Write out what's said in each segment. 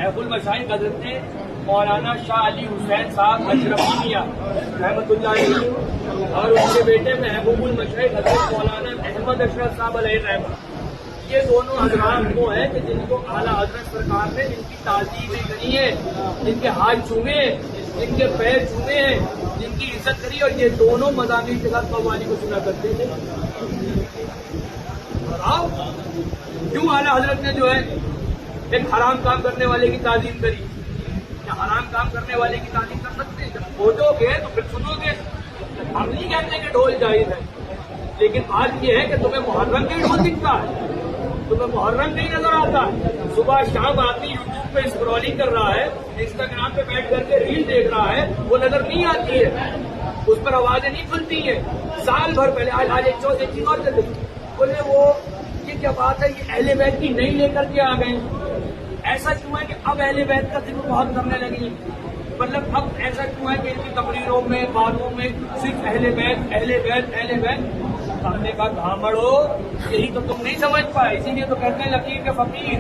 شیخ المشائخ حضرت مولانا شاہ علی حسین صاحب اشرفی میاں رحمۃ اللہ علیہ اور ان کے بیٹے محبوب المشائخ حضرت مولانا احمد اشرف صاحب علیہ رحمۃ، یہ دونوں حضرات وہ ہیں کہ جن کو اعلیٰ حضرت سرکار نے جن کی تعظیمیں کری ہے، جن کے ہاتھ چومے ہیں، جن کے پیر چومے ہیں، جن کی عزت کری، اور یہ دونوں مضامین کے ساتھ قوالی کو سنا کرتے تھے۔ کیوں اعلیٰ حضرت نے جو ہے ایک حرام کام کرنے والے کی تعظیم کری؟ کیا حرام کام کرنے والے کی تعظیم کر سکتے ہیں؟ جب کھوجو گے تو پھر سنو گے۔ ہم نہیں کہتے کہ ڈھول جائز ہے، لیکن بات یہ ہے کہ تمہیں محرم کا ڈھول دکھتا ہے، تمہیں محرم نہیں نظر آتا ہے۔ صبح شام آدمی یوٹیوب پہ اسکرولنگ کر رہا ہے، انسٹاگرام پہ بیٹھ کر کے ریل دیکھ رہا ہے، وہ نظر نہیں آتی ہے، اس پر آوازیں نہیں کھلتی ہیں۔ سال بھر پہلے آج ایک چیز اور چل رہی بولے وہ یہ کیا بات ہے، یہ اہل بیت کی نہیں لے کر کے آ گئے۔ ایسا کیوں ہے کہ اب اہل بیت کا ذکر بہت کرنے لگی، مطلب اب ایسا کیوں ہے کہ ان کی تقریروں میں باتوں میں صرف اہل بیت اہل بیت اہل بیت؟ ہم نے کہا کہاں بڑھو، یہی تو تم نہیں سمجھ پائے، اسی لیے تو کہتے ہیں لکیر کے فقیر۔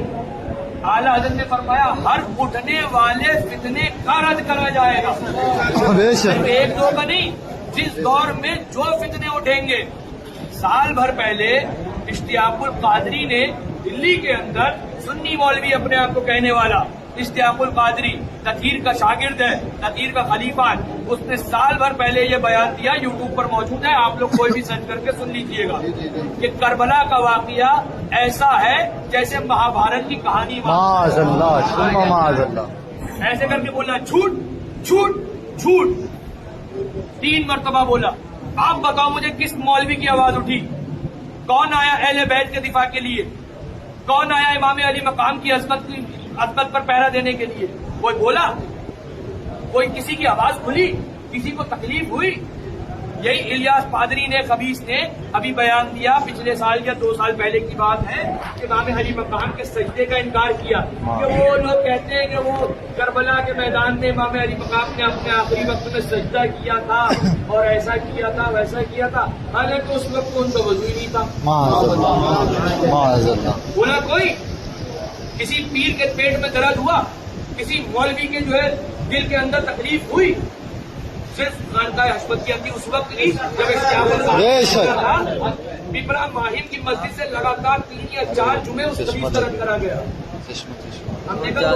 اعلیٰ حضرت نے فرمایا ہر اٹھنے والے فتنے کا رد کرا جائے گا، ایک دو کا نہیں، جس دور میں جو فتنے اٹھیں گے۔ سال بھر پہلے اشتیاق القادری نے دلی کے اندر، سنی مولوی اپنے آپ کو کہنے والا اشتیاق القادری تطہیر کا شاگرد ہے، تطہیر کا خلیفہ ہے، اس نے سال بھر پہلے یہ بیان دیا، یوٹیوب پر موجود ہے، آپ لوگ کوئی بھی سرچ کر کے سن لیجئے گا کہ کربلا کا واقعہ ایسا ہے جیسے مہابھارت کی کہانی۔ معاذ اللہ، ایسے کر کے بولا جھوٹ جھوٹ جھوٹ، 3 مرتبہ بولا۔ آپ بتاؤ مجھے کس مولوی کی آواز اٹھی؟ کون آیا اہل بیت کے دفاع کے لیے؟ کون آیا امام علی مقام کی عظمت پر پہرا دینے کے لیے؟ کوئی بولا؟ کوئی کسی کی آواز کھلی؟ کسی کو تکلیف ہوئی؟ یہی الیاس پادری نے خبیث نے ابھی بیان دیا، پچھلے سال یا 2 سال پہلے کی بات ہے، کہ امام علی مقام کے سجدے کا انکار کیا، کہ وہ لوگ کہتے ہیں کہ وہ کربلا کے میدان میں امام علی مقام نے اپنے آخری وقت میں سجدہ کیا تھا اور ایسا کیا تھا ویسا کیا تھا، حالانکہ اس وقت ان کا وضو ہی نہیں تھا۔ معاذ اللہ، بولا کوئی؟ کسی پیر کے پیٹ میں درد ہوا؟ کسی مولوی کے جو ہے دل کے اندر تکلیف ہوئی؟ صرف خانقاہ حشمتیہ کی اس وقت نہیں جب اشتیاق پپرا ماہم کی مسجد سے لگاتار 3 یا 4 جمعے اس کو طرف کرا گیا۔ ہم نے کہا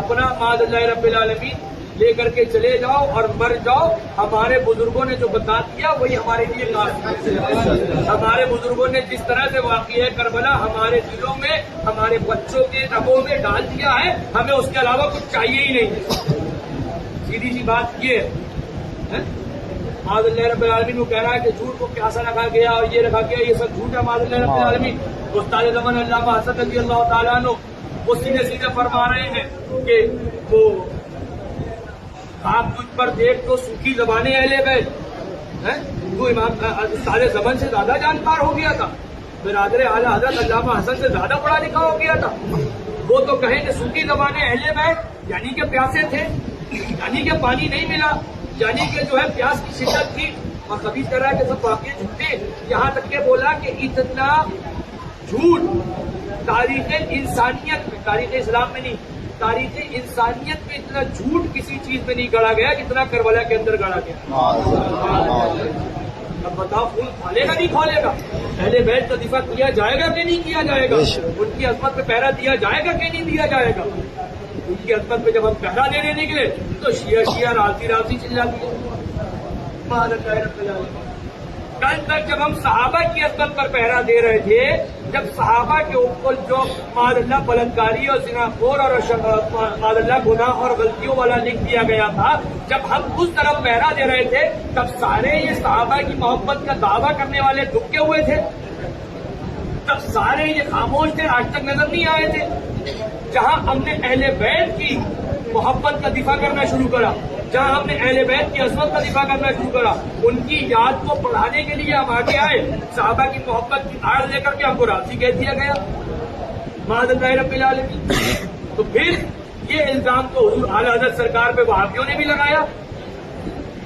اپنا معاذ اللہ رب العالمین لے کر کے چلے جاؤ اور مر جاؤ، ہمارے بزرگوں نے جو بتا دیا وہی ہمارے لیے کافی ہے۔ ہمارے بزرگوں نے جس طرح سے واقعہ کربلا ہمارے دلوں میں، ہمارے بچوں کے رگوں میں ڈال دیا ہے، ہمیں اس کے علاوہ کچھ چاہیے ہی نہیں۔ سیدھی سی بات یہ ہے، معاذ اللہ رب العالمین کو کہہ رہا ہے کہ جھوٹ کو پیاسا رکھا گیا اور یہ رکھا گیا، یہ سب جھوٹ ہے۔ معاذ اللہ رب العالمین استاد زمان علامہ حسن رضی اللہ تعالیٰ عنہ وہ سیدھے سیدھے فرما رہے ہیں کہ وہ آپ تجھ پر دیکھ تو سوکھی زبانیں اہل بیت، تو امام استاد زمان سے زیادہ جانکار ہو گیا تھا، برادر اعلیٰ حضرت علامہ حسن سے زیادہ پڑھا لکھا ہو گیا تھا۔ وہ تو کہیں کہ سوکھی زبانیں اہل بیت یعنی کہ پیاسے تھے، یعنی کہ پانی نہیں ملا، یعنی کہ جو ہے پیاس کی شدت تھی، اور کبھی طرح کے سب واقعے جھوٹے، یہاں تک کہ بولا کہ اتنا جھوٹ تاریخ انسانیت میں، تاریخ اسلام میں نہیں، تاریخ انسانیت میں اتنا جھوٹ کسی چیز میں نہیں گڑا گیا جتنا کربلا کے اندر گڑا گیا۔ اب بتاؤ خون کھولے گا نہیں کھولے گا؟ اہل بیت کا دفاع کیا جائے گا کہ نہیں کیا جائے گا؟ ان کی عظمت پہ پہرا دیا جائے گا کہ نہیں دیا جائے گا؟ ان کی عظمت پہ جب ہم پہرا دینے نکلے تو شیعہ راضی چلاتی ہے۔ کل تک جب ہم صحابہ کی عظمت پر پہرا دے رہے تھے، جب صحابہ کے اوپر جو معاذ اللہ بلندکاری اور زناخور اور معاذ اللہ گناہ اور غلطیوں والا لکھ دیا گیا تھا، جب ہم اس طرف پہرا دے رہے تھے، تب سارے یہ صحابہ کی محبت کا دعویٰ کرنے والے دھکے ہوئے تھے، تب سارے یہ خاموش تھے، آج تک نظر نہیں آئے تھے۔ جہاں ہم نے اہل بیت کی محبت کا دفاع کرنا شروع کرا، جہاں ہم نے اہل بیت کی عظمت کا دفاع کرنا شروع کرا، ان کی یاد کو بڑھانے کے لیے ہم آگے آئے، صحابہ کی محبت کی آڑ لے کر کے ہم کو راضی کہہ دیا گیا، معاذ اللہ رب العالمین۔ تو پھر یہ الزام تو حضور اعلیٰ حضرت سرکار پہ وہابیوں نے بھی لگایا۔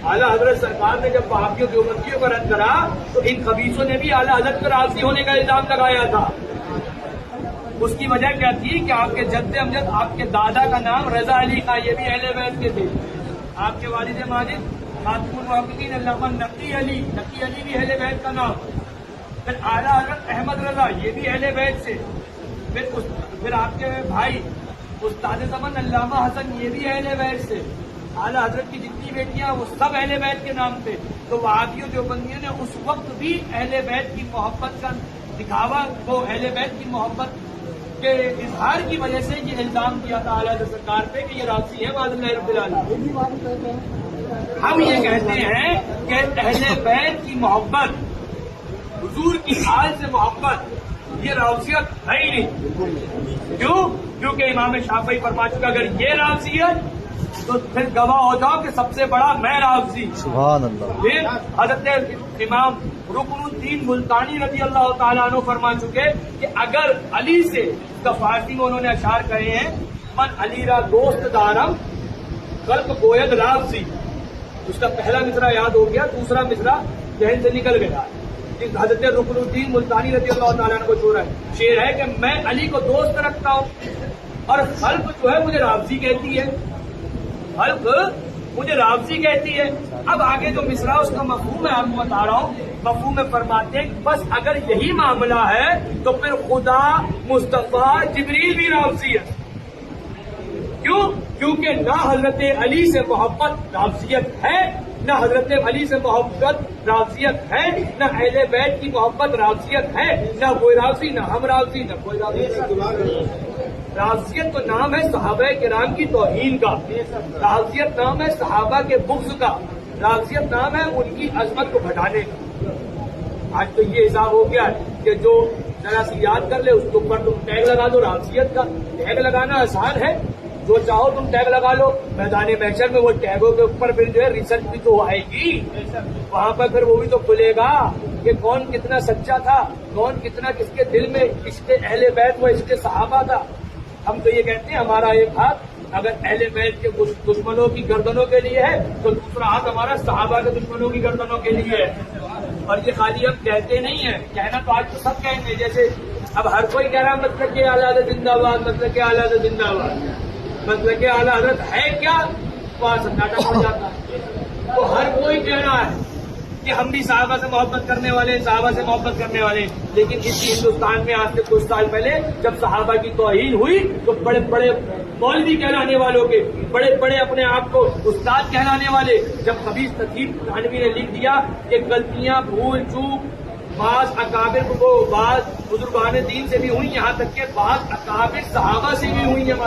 اعلیٰ حضرت سرکار نے جب وہابیوں کی امتیوں کا رد کرا تو ان خبیثوں نے بھی اعلیٰ حضرت پر راضی ہونے کا الزام لگایا تھا۔ اس کی وجہ کیا تھی کہ آپ کے جد امجد آپ کے دادا کا نام رضا علی تھا، یہ بھی اہل بیت کے تھے. آپ کے والد ماجد خاتم المحققین علامہ نقی علی بھی اہل بیت کا نام. پھر اعلیٰ حضرت احمد رضا، یہ بھی اہل بیت سے. پھر آپ کے بھائی استاد زمن علامہ حسن، یہ بھی اہل بیت سے. اعلیٰ حضرت کی جتنی بیٹیاں وہ سب اہل بیت کے نام تھے. تو وہابیوں دیوبندیوں نے اس وقت بھی اہل بیت کی محبت کا دکھاوا، وہ اہل بیت کی محبت کے اظہار کی وجہ سے یہ الزام کیا تھا اعلیٰ حضرت سرکار پہ کہ یہ رافضی ہے معاذ اللہ رب العالمین. ہم یہ کہتے ہیں کہ اہل بیت کی محبت، حضور کی آل سے محبت، یہ رافضیت ہے ہی نہیں. کیونکہ امام شافعی فرما چکا اگر یہ رافضیت تو پھر گواہ ہو جاؤ کہ سب سے بڑا میں رافضی. سبحان اللہ. پھر حضرت امام رکن الدین ملتانی رضی اللہ تعالیٰ عنہ فرما چکے کہ اگر علی سے، اس کا فارسی میں انہوں نے اشعار کہے ہیں، من علی را دوست دارم قلب گوید رافضی. اس کا پہلا مصرع یاد ہو گیا، دوسرا مصرع ذہن سے نکل گیا. حضرت رکن الدین ملتانی رضی اللہ تعالیٰ عنہ کو شعر ہے کہ میں علی کو دوست رکھتا ہوں اور خلق جو ہے مجھے رافضی کہتی ہے. خلق مجھے رافضی کہتی ہے. اب آگے جو مصرع اس کا مفہوم ہے آپ کو بتا رہا ہوں. مفہوم میں فرماتے ہیں بس اگر یہی معاملہ ہے تو پھر خدا، مصطفیٰ، جبریل بھی رافضی ہے. کیونکہ نہ حضرت علی سے محبت رافضیت ہے، نہ حضرت علی سے محبت رافضیت ہے، نہ اہل بیت کی محبت رافضیت ہے. نہ کوئی رافضی، نہ ہم رافضی، نہ کوئی رافضی. رافضیت تو نام ہے صحابہ کرام کی توہین کا، رافضیت نام ہے صحابہ کے بغض کا، رافضیت نام ہے ان کی عظمت کو گھٹانے کا. آج تو یہ حساب ہو گیا ہے کہ جو ذرا سی یاد کر لے اس کے اوپر تم ٹیگ لگا دو رافضیت کا. ٹیگ لگانا آسان ہے، جو چاہو تم ٹیگ لگا لو. میدان محشر میں وہ ٹیگوں کے اوپر پھر جو ہے ریسرچ بھی تو آئے گی، وہاں پر پھر وہ بھی تو کھلے گا کہ کون کتنا سچا تھا، کون کتنا کس کے دل میں عشق اہل بیت و عشق صحابہ تھا. ہم تو یہ کہتے ہیں ہمارا ایک ہاتھ اگر اہل بیت کے دشمنوں کی گردنوں کے لیے ہے تو دوسرا ہاتھ ہمارا صحابہ کے دشمنوں کی گردنوں کے لیے ہے. اور یہ خالی ہم کہتے نہیں ہیں، کہنا تو آج تو سب کہیں گے. جیسے اب ہر کوئی کہہ رہا مطلب کہ اعلیٰ حضرت زندہ باد، مطلب کہ اعلیٰ حضرت زندہ باد، مطلب کہ اعلیٰ حضرت ہے کیا، وہاں سناٹا پڑ جاتا ہے. تو ہر کوئی کہہ رہا ہے کہ ہم بھی صحابہ سے محبت کرنے والے ہیں، صحابہ سے محبت کرنے والے ہیں. لیکن اسی ہندوستان میں آج سے کچھ سال پہلے جب صحابہ کی توہین ہوئی تو بڑے بڑے مولوی کہلانے والوں کے، بڑے بڑے اپنے آپ کو استاد کہلانے والے، جب خبیث تقیب تھانوی نے لکھ دیا کہ غلطیاں، بھول چوک بعض اکابر کو، بعض بزرگان دین سے بھی ہوئی، یہاں تک کہ بعض اکابر صحابہ سے بھی ہوئی ہیں.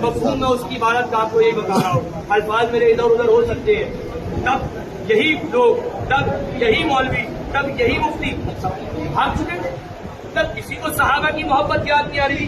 مفہوم میں اس کی عبارت کا آپ کو یہی بتا رہا ہوں. الفاظ میرے ادھر ادھر ہو سکتے ہیں. تب یہی لوگ، تب یہی مولوی، تب یہی مفتی بھاگ چکے. تب کسی کو صحابہ کی محبت یاد نہیں آ رہی.